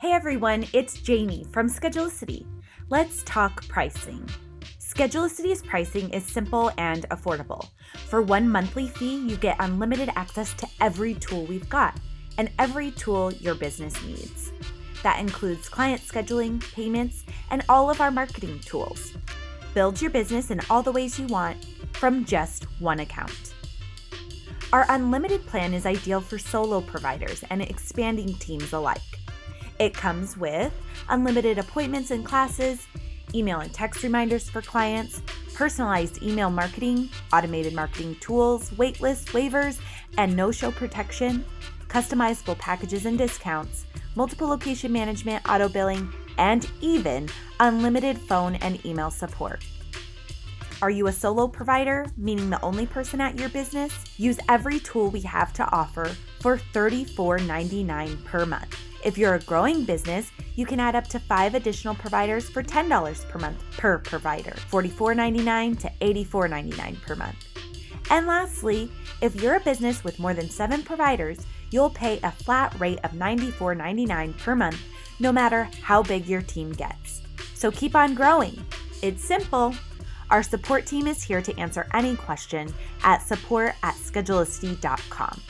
Hey everyone, it's Jamie from Schedulicity. Let's talk pricing. Schedulicity's pricing is simple and affordable. For one monthly fee, you get unlimited access to every tool we've got and every tool your business needs. That includes client scheduling, payments, and all of our marketing tools. Build your business in all the ways you want from just one account. Our unlimited plan is ideal for solo providers and expanding teams alike. It comes with unlimited appointments and classes, email and text reminders for clients, personalized email marketing, automated marketing tools, waitlist waivers, and no-show protection, customizable packages and discounts, multiple location management, auto billing, and even unlimited phone and email support. Are you a solo provider, meaning the only person at your business? Use every tool we have to offer for $34.99 per month. If you're a growing business, you can add up to 5 additional providers for $10 per month per provider, $44.99 to $84.99 per month. And lastly, if you're a business with more than 7 providers, you'll pay a flat rate of $94.99 per month, no matter how big your team gets. So keep on growing. It's simple. Our support team is here to answer any question at support@schedulicity.com.